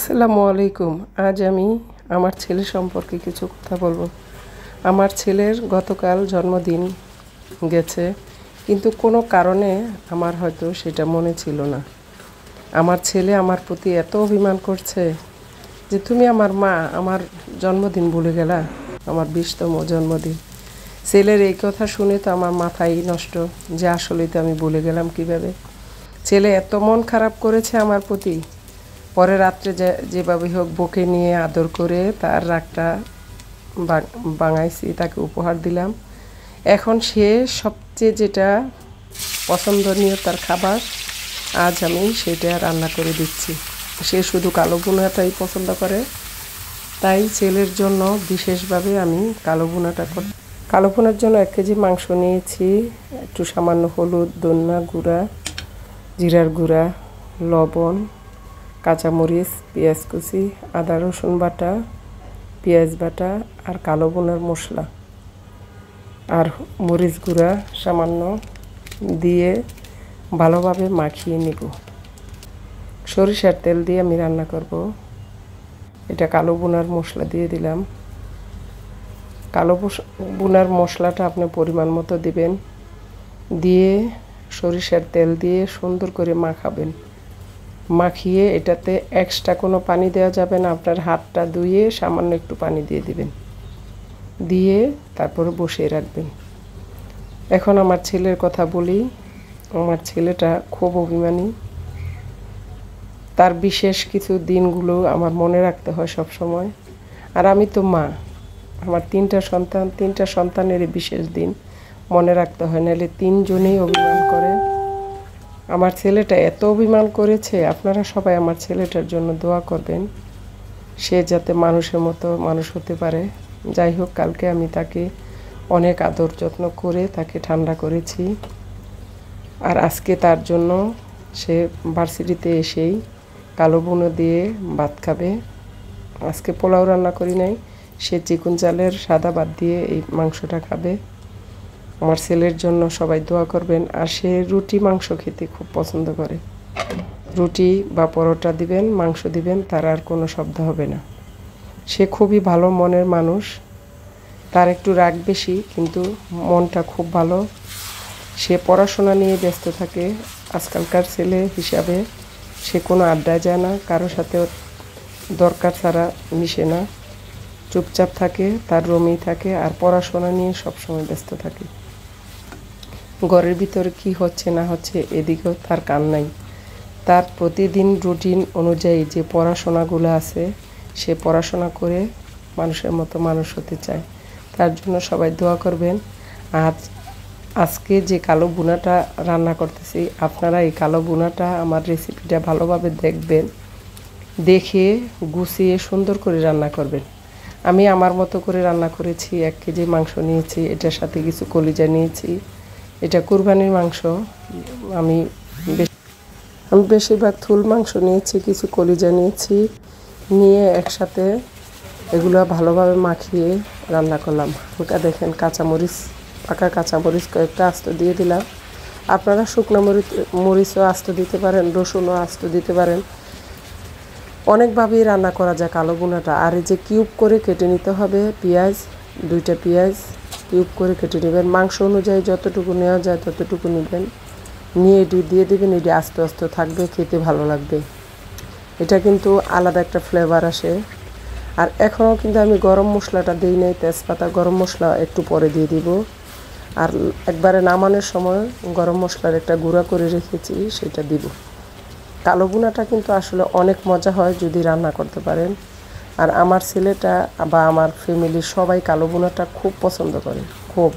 আসসালামু আলাইকুম। আজ আমি আমার ছেলে সম্পর্কে কিছু কথা বলবো। আমার ছেলের গতকাল জন্মদিন গেছে, কিন্তু কোনো কারণে আমার হয়তো সেটা মনে ছিল না। আমার ছেলে আমার প্রতি এত অভিমান করছে যে তুমি আমার মা, আমার জন্মদিন ভুলে গেলা, আমার 20তম জন্মদিন। ছেলের এই কথা শুনে তো আমার মাথাই নষ্ট, যে আসলেই তো আমি ভুলে গেলাম কিভাবে। ছেলে এত মন খারাপ করেছে আমার প্রতি। পরে রাত্রে যেভাবে হোক বকে নিয়ে আদর করে তার রাগটা ভাঙাইছি, তাকে উপহার দিলাম। এখন সে সবচেয়ে যেটা পছন্দনীয় তার খাবার, আজ আমি সেটা রান্না করে দিচ্ছি। সে শুধু কালো ভুনাটাই পছন্দ করে, তাই ছেলের জন্য বিশেষভাবে আমি কালো ভুনাটা করি। কালো ভুনার জন্য 1 কেজি মাংস নিয়েছি, একটু সামান্য হলুদ, ধনিয়া গুঁড়া, জিরার গুঁড়া, লবণ, কাঁচামরিচ, পেঁয়াজ কুচি, আদা রসুন বাটা, পেঁয়াজ বাটা আর কালো ভুনার মশলা আর মরিচ গুঁড়া সামান্য দিয়ে ভালোভাবে মাখিয়ে নিব। সরিষার তেল দিয়ে আমি রান্না করব। এটা কালো ভুনার মশলা দিয়ে দিলাম। কালো ভুনার মশলাটা আপনি পরিমাণ মতো দিবেন, দিয়ে সরিষার তেল দিয়ে সুন্দর করে মাখাবেন। মাখিয়ে এটাতে এক্সট্রা কোনো পানি দেওয়া যাবে না। আপনার হাতটা ধুয়ে সামান্য একটু পানি দিয়ে দিবেন, দিয়ে তারপরে বসিয়ে রাখবেন। এখন আমার ছেলের কথা বলি। আমার ছেলেটা খুব অভিমানী। তার বিশেষ কিছু দিনগুলো আমার মনে রাখতে হয় সব সময়। আর আমি তো মা, আমার 3টা সন্তানের বিশেষ দিন মনে রাখতে হয়, নাহলে 3 জনেই অভিমান করে। আমার ছেলেটা এত অভিমান করেছে, আপনারা সবাই আমার ছেলেটার জন্য দোয়া করবেন, সে যাতে মানুষের মতো মানুষ হতে পারে। যাই হোক, কালকে আমি তাকে অনেক আদর যত্ন করে তাকে ঠান্ডা করেছি। আর আজকে তার জন্য সে ভার্সিটিতে এসেই কালো ভুনা দিয়ে ভাত খাবে। আজকে পোলাও রান্না করি নাই, সে চিকন চালের সাদা ভাত দিয়ে এই মাংসটা খাবে। আমার ছেলের জন্য সবাই দোয়া করবেন। আর সে রুটি মাংস খেতে খুব পছন্দ করে। রুটি বা পরোটা দিবেন, মাংস দিবেন, তার আর কোনো শব্দ হবে না। সে খুবই ভালো মনের মানুষ। তার একটু রাগ বেশি, কিন্তু মনটা খুব ভালো। সে পড়াশোনা নিয়ে ব্যস্ত থাকে। আজকালকার ছেলে হিসাবে সে কোনো আড্ডায় যায় না, কারোর সাথে দরকার ছাড়া মিশে না, চুপচাপ থাকে, তার রুমেই থাকে আর পড়াশোনা নিয়ে সবসময় ব্যস্ত থাকে। ঘরের ভিতরে কি হচ্ছে না হচ্ছে এদিকেও তার কান নাই। তার প্রতিদিন রুটিন অনুযায়ী যে পড়াশোনাগুলো আছে, সে পড়াশোনা করে মানুষের মতো মানুষ হতে চায়। তার জন্য সবাই দোয়া করবেন। আর আজকে যে কালো ভুনাটা রান্না করতেছি, আপনারা এই কালো ভুনাটা আমার রেসিপিটা ভালোভাবে দেখবেন, দেখে গুছিয়ে সুন্দর করে রান্না করবেন। আমি আমার মতো করে রান্না করেছি। 1 কেজি মাংস নিয়েছি, এটার সাথে কিছু কলিজা নিয়েছি। এটা কুরবানির মাংস। আমি বেশিরভাগ থুল মাংস নিয়েছি, কিছু কলিজা নিয়েছি, নিয়ে একসাথে এগুলো ভালোভাবে মাখিয়ে রান্না করলাম। হালকা দেখেন কাঁচামরিচ, পাকা কাঁচামরিচ কয়েকটা আস্ত দিয়ে দিলাম। আপনারা শুকনো মরিচও আস্ত দিতে পারেন, রসুনও আস্ত দিতে পারেন। অনেকভাবেই রান্না করা যায় কালো ভুনাটা। আর এই যে কিউব করে কেটে নিতে হবে পেঁয়াজ, 2টা পেঁয়াজ কিউব করে কেটে নেবেন। মাংস অনুযায়ী যতটুকু নেওয়া যায় ততটুকু নেবেন, নিয়ে এটি দিয়ে দেবেন। এটি আস্তে আস্তে থাকবে, খেতে ভালো লাগবে। এটা কিন্তু আলাদা একটা ফ্লেভার আসে। আর এখনও কিন্তু আমি গরম মশলাটা দিই নাই, তেজপাতা গরম মশলা একটু পরে দিয়ে দিব। আর একবারে নামানোর সময় গরম মশলার একটা গুঁড়া করে রেখেছি, সেটা দিব। কালো ভুনাটা কিন্তু আসলে অনেক মজা হয় যদি রান্না করতে পারেন। আর আমার ছেলেটা বা আমার ফ্যামিলির সবাই কালো ভুনাটা খুব পছন্দ করে, খুব।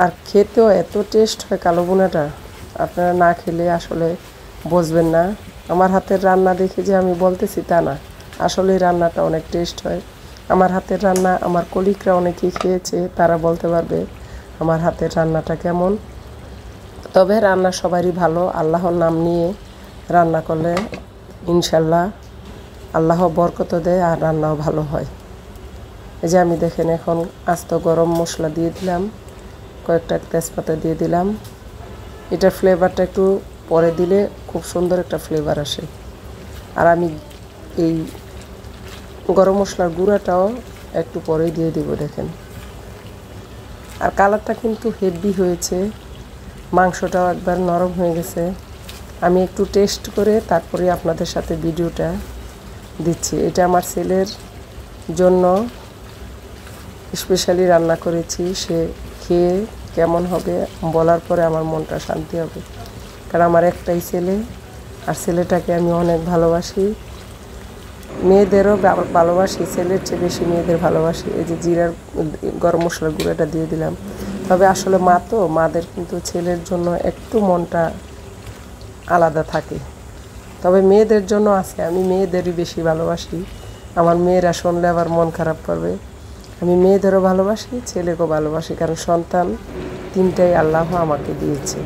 আর খেতেও এত টেস্ট হয় কালো ভুনাটা, আপনারা না খেলে আসলে বুঝবেন না। আমার হাতের রান্না দেখে যে আমি বলতেছি তা না, আসলে রান্নাটা অনেক টেস্ট হয়। আমার হাতের রান্না আমার কলিগরা অনেকেই খেয়েছে, তারা বলতে পারবে আমার হাতের রান্নাটা কেমন। তবে রান্না সবারই ভালো, আল্লাহর নাম নিয়ে রান্না করলে ইনশাল্লাহ আল্লাহ বরকত দেয় আর রান্নাও ভালো হয়। এই যে আমি দেখেন এখন আস্ত গরম মশলা দিয়ে দিলাম, কয়েকটা তেজপাতা দিয়ে দিলাম। এটার ফ্লেভারটা একটু পরে দিলে খুব সুন্দর একটা ফ্লেভার আসে। আর আমি এই গরম মশলার গুঁড়াটাও একটু পরেই দিয়ে দিব। দেখেন, আর কালারটা কিন্তু হেভি হয়েছে, মাংসটাও একবার নরম হয়ে গেছে। আমি একটু টেস্ট করে তারপরে আপনাদের সাথে ভিডিওটা দিচ্ছি। এটা আমার ছেলের জন্য স্পেশালি রান্না করেছি, সে খেয়ে কেমন হবে বলার পরে আমার মনটা শান্তি হবে, কারণ আমার একটাই ছেলে, আর ছেলেটাকে আমি অনেক ভালোবাসি। মেয়েদেরও ভালোবাসি, ছেলের চেয়ে বেশি মেয়েদের ভালোবাসি। এই যে জিরার গরম মশলার গুঁড়োটা দিয়ে দিলাম। তবে আসলে মা তো, মাদের কিন্তু ছেলের জন্য একটু মনটা আলাদা থাকে, তবে মেয়েদের জন্য আছে, আমি মেয়েদেরই বেশি ভালোবাসি। আমার মেয়েরা শুনলে আবার মন খারাপ করবে। আমি মেয়েদেরও ভালোবাসি, ছেলেকেও ভালোবাসি, কারণ সন্তান তিনটাই আল্লাহ আমাকে দিয়েছে।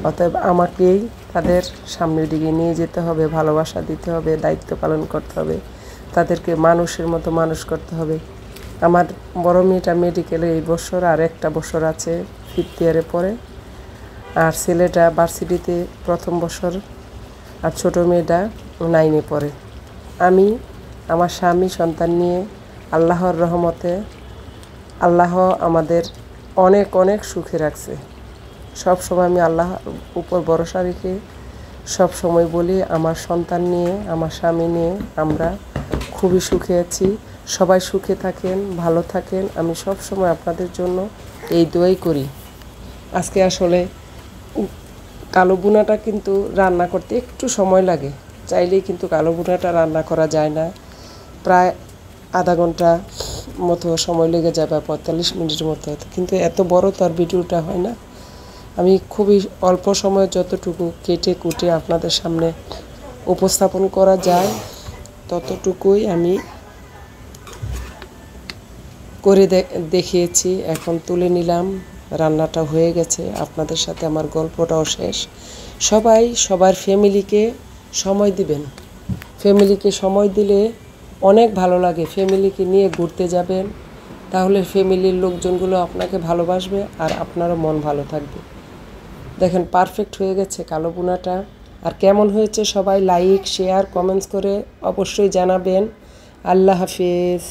অতএব আমাকেই তাদের সামনের দিকে নিয়ে যেতে হবে, ভালোবাসা দিতে হবে, দায়িত্ব পালন করতে হবে, তাদেরকে মানুষের মতো মানুষ করতে হবে। আমার বড় মেয়েটা মেডিকেলে এই বছর, আর একটা বছর আছে 5th ইয়ারে পড়ে, আর ছেলেটা ভার্সিটিতে প্রথম বছর, আর ছোটো মেয়েটা 9-এ পড়ে। আমি আমার স্বামী সন্তান নিয়ে আল্লাহর রহমতে আল্লাহ আমাদের অনেক অনেক সুখে রাখছে। সব সময় আমি আল্লাহর উপর ভরসা রেখে সব সময় বলি, আমার সন্তান নিয়ে, আমার স্বামী নিয়ে আমরা খুবই সুখে আছি। সবাই সুখে থাকেন, ভালো থাকেন। আমি সব সময় আপনাদের জন্য এই দোয়াই করি। আজকে আসলে কালো বুনাটা কিন্তু রান্না করতে একটু সময় লাগে, চাইলেই কিন্তু কালো বুনাটা রান্না করা যায় না। প্রায় আধা ঘন্টা মতো সময় লেগে যায়, বা 45 মিনিটের মতো হতো, কিন্তু এত বড় তো আর ভিডিওটা হয় না। আমি খুবই অল্প সময়ে যতটুকু কেটে কুটে আপনাদের সামনে উপস্থাপন করা যায় ততটুকুই আমি করে দেখিয়েছি। এখন তুলে নিলাম, রান্নাটা হয়ে গেছে, আপনাদের সাথে আমার গল্পটাও শেষ। সবাই সবার ফ্যামিলিকে সময় দিবেন, ফ্যামিলিকে সময় দিলে অনেক ভালো লাগে। ফ্যামিলিকে নিয়ে ঘুরতে যাবেন, তাহলে ফ্যামিলির লোকজনগুলো আপনাকে ভালোবাসবে, আর আপনারও মন ভালো থাকবে। দেখেন, পারফেক্ট হয়ে গেছে কালো বুনাটা। আর কেমন হয়েছে সবাই লাইক, শেয়ার, কমেন্টস করে অবশ্যই জানাবেন। আল্লাহ হাফেজ।